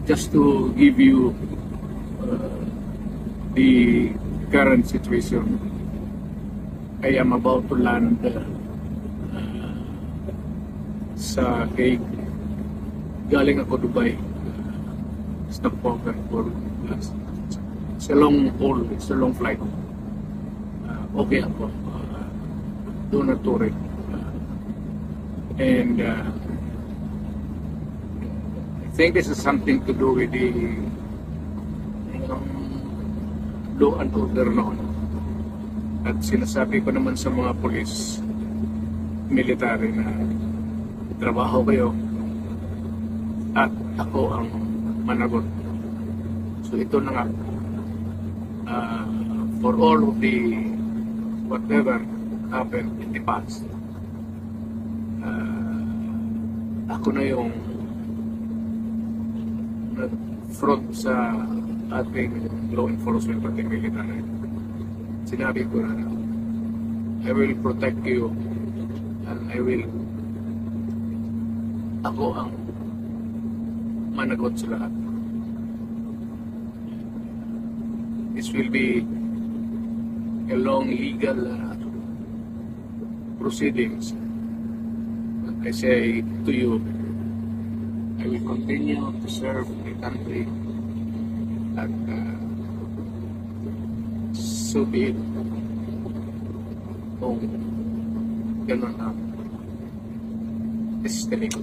just to give you the current situation, I am about to land sa Hague. Galing ako Dubai. Stopover for it's a long haul, it's a long flight. Okay ako. Do not worry. And I think this is something to do with the law and order noon. At sinasabi ko naman sa mga polis, military na trabaho kayo at ako ang managot. So ito na nga, for all of the whatever happened in the past, ako na yung front sa ating law enforcement pati military. Sinabi ko na I will protect you and ako ang managot sa lahat. This will be a long legal proceedings. I say to you, I will continue to serve the country at so be it. Kung ganun ang destiny ko.